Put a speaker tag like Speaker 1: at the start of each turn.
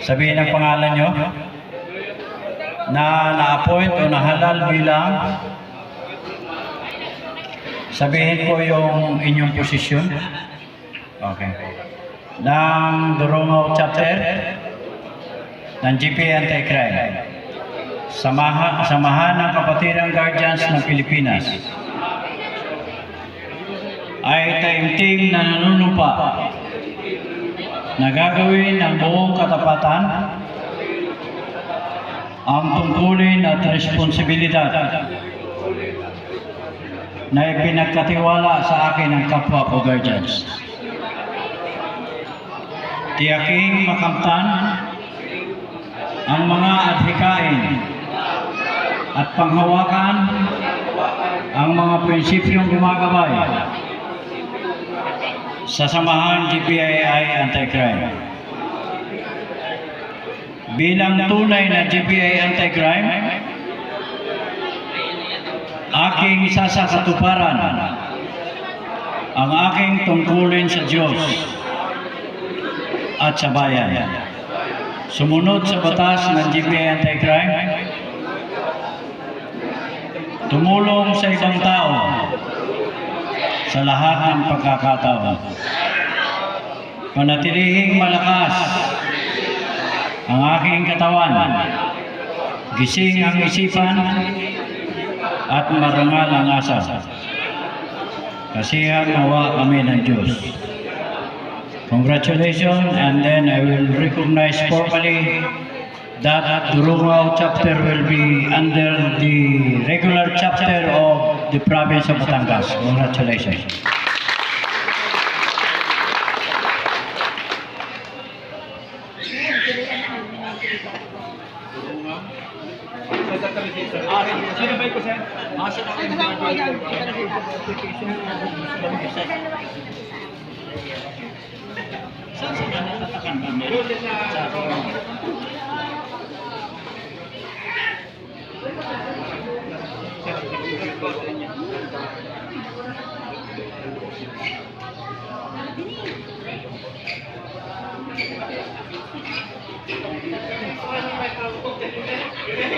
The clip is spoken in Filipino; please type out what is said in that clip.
Speaker 1: Sabihin ang pangalan nyo na na-appoint o nahalal bilang, sabihin po yung inyong posisyon. Okay. Ng Durungaw Chapter ng GPA Anti-Crime. Samahan ng Kapatirang Guardians ng Pilipinas ay taimtim na nanunumpa na gagawin ng buong katapatan ang tungkulin at responsibilidad na ipinagkatiwala sa akin ng kapwa ko guardians. Tiyaking makamtan ang mga adhikain at panghawakan ang mga prinsipyong gumagabay sa samahan GPAI Anti-Crime. Bilang tunay na GPA Anti-Crime, aking sasakatuparan ang aking tungkulin sa Diyos at sa bayan. Sumunod sa batas ng GPA Anti-Crime, tumulong sa ibang tao sa lahat ng pagkakataon. Panatilihing malakas ang aking katawan, gising ang isipan, at marangal ang asal. Kasihan nawa kami ng Diyos. Congratulations, and then I will recognize formally that Durungaw chapter will be under the regular chapter of the province of Batangas. Congratulations. Saan sila natatakan ba? Meron sa